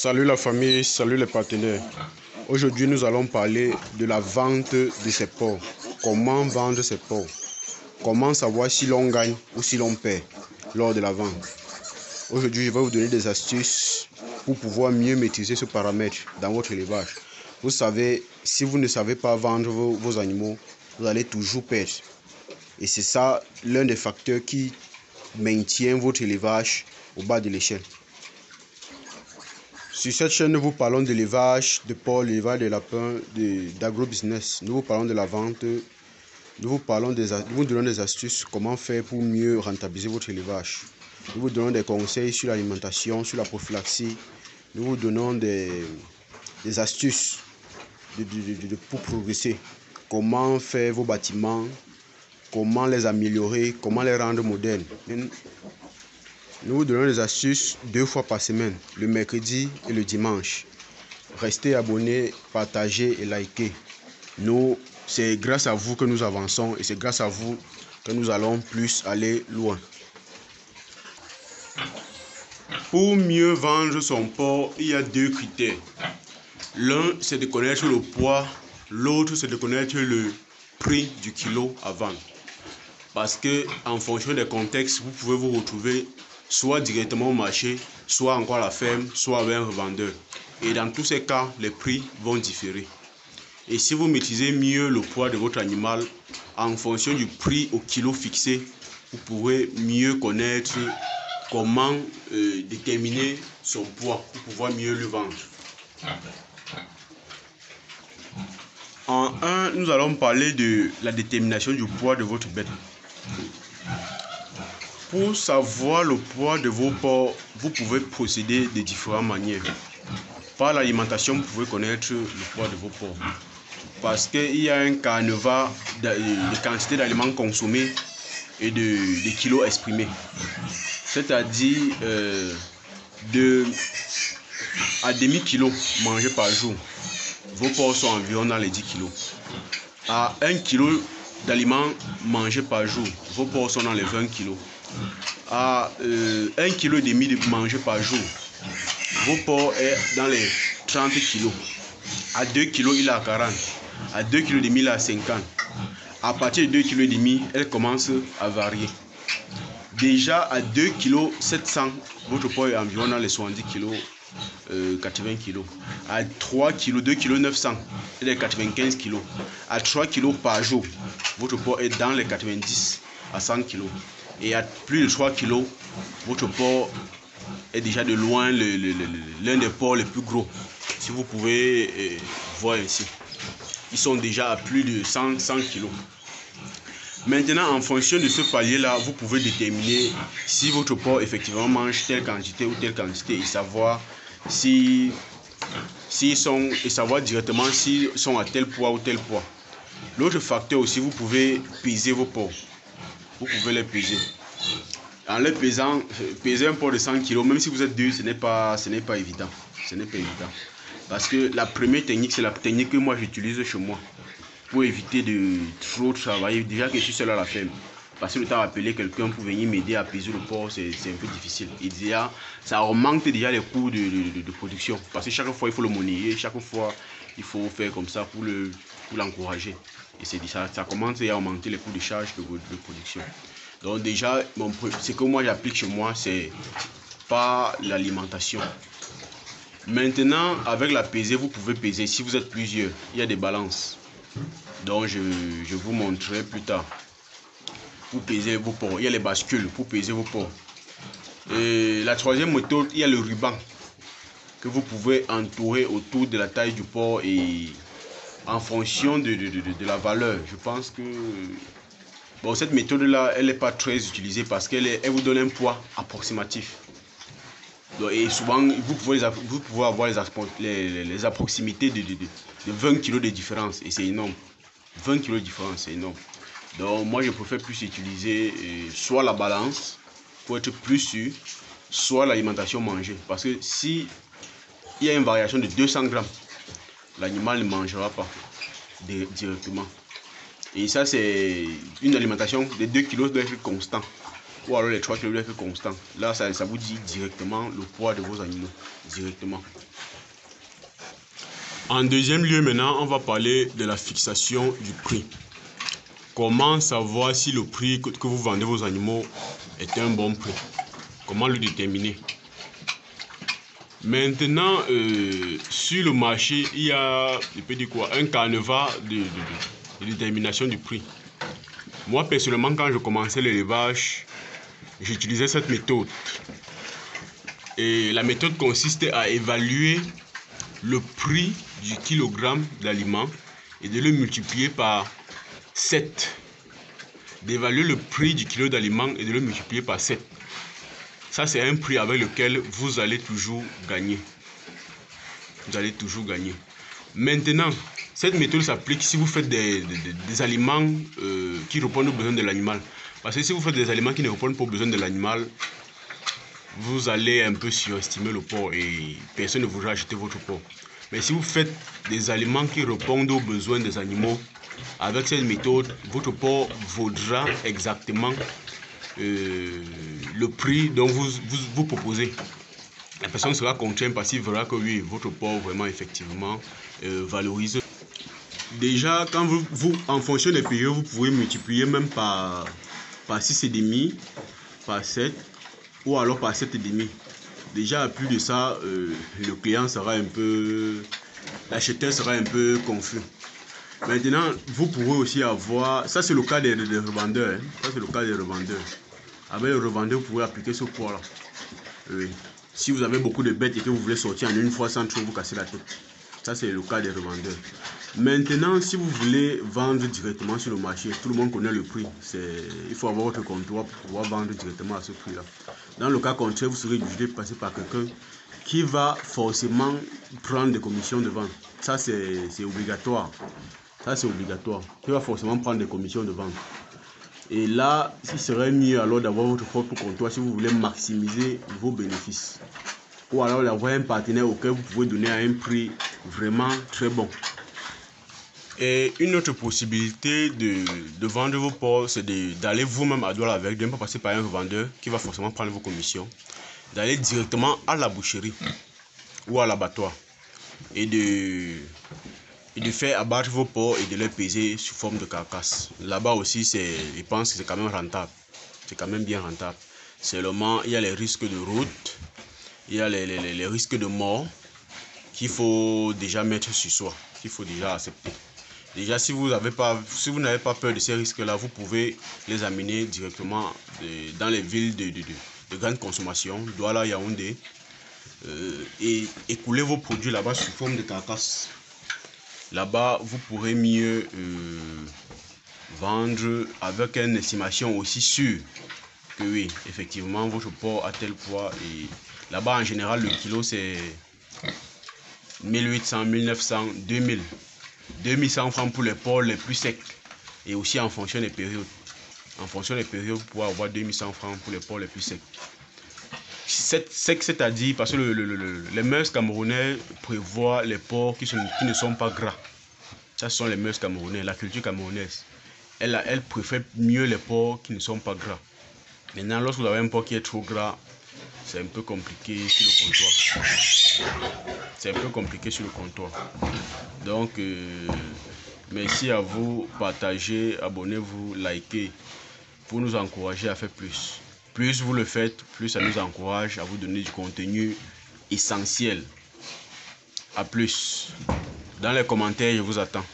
Salut la famille, salut les partenaires. Aujourd'hui, nous allons parler de la vente de ces porcs. Comment vendre ces porcs? Comment savoir si l'on gagne ou si l'on perd lors de la vente? Aujourd'hui, je vais vous donner des astuces pour pouvoir mieux maîtriser ce paramètre dans votre élevage. Vous savez, si vous ne savez pas vendre vos animaux, vous allez toujours perdre. Et c'est ça l'un des facteurs qui maintient votre élevage au bas de l'échelle. Sur cette chaîne, nous vous parlons de l'élevage de porcs, l'élevage de lapins, d'agrobusiness. Nous vous parlons de la vente. Nous vous donnons des astuces comment faire pour mieux rentabiliser votre élevage. Nous vous donnons des conseils sur l'alimentation, sur la prophylaxie. Nous vous donnons des astuces pour progresser. Comment faire vos bâtiments, comment les améliorer, comment les rendre modernes. Nous vous donnons des astuces 2 fois par semaine, le mercredi et le dimanche. Restez abonnés, partagez et likez. C'est grâce à vous que nous avançons et c'est grâce à vous que nous allons plus aller loin. Pour mieux vendre son porc, il y a 2 critères. L'un, c'est de connaître le poids. L'autre, c'est de connaître le prix du kilo à vendre. Parce que en fonction des contextes, vous pouvez vous retrouver soit directement au marché, soit encore à la ferme, soit avec un revendeur. Et dans tous ces cas, les prix vont différer. Et si vous maîtrisez mieux le poids de votre animal, en fonction du prix au kilo fixé, vous pourrez mieux connaître comment déterminer son poids pour pouvoir mieux le vendre. En 1, nous allons parler de la détermination du poids de votre bête. Pour savoir le poids de vos porcs, vous pouvez procéder de différentes manières. Par l'alimentation, vous pouvez connaître le poids de vos porcs. Parce qu'il y a un canevas de quantité d'aliments consommés et de kilos exprimés. C'est-à-dire à demi-kilo mangé par jour. Vos porcs sont environ dans les 10 kilos. À 1 kilo d'aliments mangés par jour, vos porcs sont dans les 20 kilos. À 1,5 kg de manger par jour, vos porcs est dans les 30 kg. À 2 kg, il est à 40. À 2,5 kg, il est à 50. À partir de 2,5 kg, elle commence à varier. Déjà à 2,7 kg, votre porc est environ dans les 70 kg, 80 kg. À 3 kg, 2,9 kg, il est 95 kg. À 3 kg par jour, votre porc est dans les 90 à 100 kg. Et à plus de 3 kg, votre porc est déjà de loin l'un des porcs les plus gros. Si vous pouvez voir ici, ils sont déjà à plus de 100 kg. Maintenant, en fonction de ce palier-là, vous pouvez déterminer si votre porc effectivement mange telle quantité ou telle quantité et savoir savoir directement s'ils sont à tel poids ou tel poids. L'autre facteur aussi, vous pouvez peser vos porcs. Vous pouvez les peser. En les pesant, peser un porc de 100 kg, même si vous êtes 2, ce n'est pas évident. Ce n'est pas évident. Parce que la première technique, c'est la technique que moi j'utilise chez moi. Pour éviter de trop travailler. Déjà que je suis seul à la ferme. Parce que le temps d'appeler quelqu'un pour venir m'aider à peser le porc, c'est un peu difficile. Et déjà, ça augmente déjà les coûts de production. Parce que chaque fois, il faut le monnayer. Chaque fois, il faut faire comme ça pour l'encourager. Et c'est ça commence à augmenter les coûts de charge de production. Donc déjà, ce que moi j'applique chez moi, c'est pas l'alimentation. Maintenant, avec la pesée, vous pouvez peser. Si vous êtes plusieurs, il y a des balances. Donc je vous montrerai plus tard. Pour peser vos porcs, il y a les bascules pour peser vos porcs. Et la troisième méthode, il y a le ruban que vous pouvez entourer autour de la taille du porc et en fonction de la valeur. Je pense que cette méthode-là, elle n'est pas très utilisée parce qu'elle vous donne un poids approximatif. Donc, et souvent, vous pouvez avoir les approximités de 20 kg de différence et c'est énorme. 20 kg de différence, c'est énorme. Donc moi, je préfère plus utiliser soit la balance pour être plus sûr, soit l'alimentation mangée. Parce que si il y a une variation de 200 grammes, l'animal ne mangera pas directement. Et ça, c'est une alimentation de 2 kg doit être constant. Ou alors les 3 kg doivent être constants. Là, ça vous dit directement le poids de vos animaux. Directement. En deuxième lieu, maintenant, on va parler de la fixation du prix. Comment savoir si le prix que vous vendez vos animaux est un bon prix? Comment le déterminer? Maintenant, sur le marché, il y a, je peux dire quoi, un carnaval de détermination du prix. Moi, personnellement, quand je commençais l'élevage, j'utilisais cette méthode. Et la méthode consiste à évaluer le prix du kilogramme d'aliment et de le multiplier par 7. D'évaluer le prix du kilo d'aliment et de le multiplier par 7. Ça, c'est un prix avec lequel vous allez toujours gagner. Vous allez toujours gagner. Maintenant, cette méthode s'applique si vous faites des aliments qui répondent aux besoins de l'animal. Parce que si vous faites des aliments qui ne répondent pas aux besoins de l'animal, vous allez un peu surestimer le porc et personne ne voudra acheter votre porc. Mais si vous faites des aliments qui répondent aux besoins des animaux, avec cette méthode, votre porc vaudra exactement le prix dont vous proposez. La personne sera contente parce qu'il verra que oui, votre porc vraiment effectivement valorise. Déjà, quand vous en fonction des périodes, vous pouvez multiplier même par 6,5, par 7 ou alors par 7,5. Déjà, à plus de ça, le client sera un peu, l'acheteur sera un peu confus. Maintenant, vous pourrez aussi avoir, ça c'est le cas des revendeurs, hein. Ça c'est le cas des revendeurs. Avec le revendeur, vous pouvez appliquer ce poids-là. Oui. Si vous avez beaucoup de bêtes et que vous voulez sortir en une fois sans trop vous casser la tête. Ça c'est le cas des revendeurs. Maintenant, si vous voulez vendre directement sur le marché, tout le monde connaît le prix. Il faut avoir votre comptoir pour pouvoir vendre directement à ce prix-là. Dans le cas contraire, vous serez obligé de passer par quelqu'un qui va forcément prendre des commissions de vente. Ça c'est obligatoire. Ça c'est obligatoire. Qui va forcément prendre des commissions de vente. Et là, il serait mieux alors d'avoir votre propre comptoir si vous voulez maximiser vos bénéfices. Ou alors d'avoir un partenaire auquel vous pouvez donner à un prix vraiment très bon. Et une autre possibilité de vendre vos porcs, c'est d'aller vous-même à Douala avec, de ne pas passer par un revendeur qui va forcément prendre vos commissions, d'aller directement à la boucherie ou à l'abattoir et de faire abattre vos porcs et de les peser sous forme de carcasse. Là-bas aussi, je pense que c'est quand même rentable. C'est quand même bien rentable. Seulement, il y a les risques de route, il y a les risques de mort qu'il faut déjà mettre sur soi, qu'il faut déjà accepter. Déjà, si vous n'avez pas peur de ces risques-là, vous pouvez les amener directement dans les villes de grande consommation, Douala, Yaoundé, et écouler vos produits là-bas sous forme de carcasse. Là-bas, vous pourrez mieux vendre avec une estimation aussi sûre que oui, effectivement, votre porc a tel poids. Et là-bas, en général, le kilo, c'est 1800, 1900, 2000. 2100 francs pour les porcs les plus secs. Et aussi en fonction des périodes. En fonction des périodes, vous pouvez avoir 2100 francs pour les porcs les plus secs. Sec, c'est-à-dire parce que les mœurs camerounais prévoient les porcs qui ne sont pas gras. Ça, ce sont les mœurs camerounais, la culture camerounaise. Elle préfère mieux les porcs qui ne sont pas gras. Maintenant, lorsque vous avez un porc qui est trop gras, c'est un peu compliqué sur le comptoir. C'est un peu compliqué sur le comptoir. Donc, merci à vous. Partagez, abonnez-vous, likez pour nous encourager à faire plus. Plus vous le faites, plus ça nous encourage à vous donner du contenu essentiel. À plus. Dans les commentaires, je vous attends.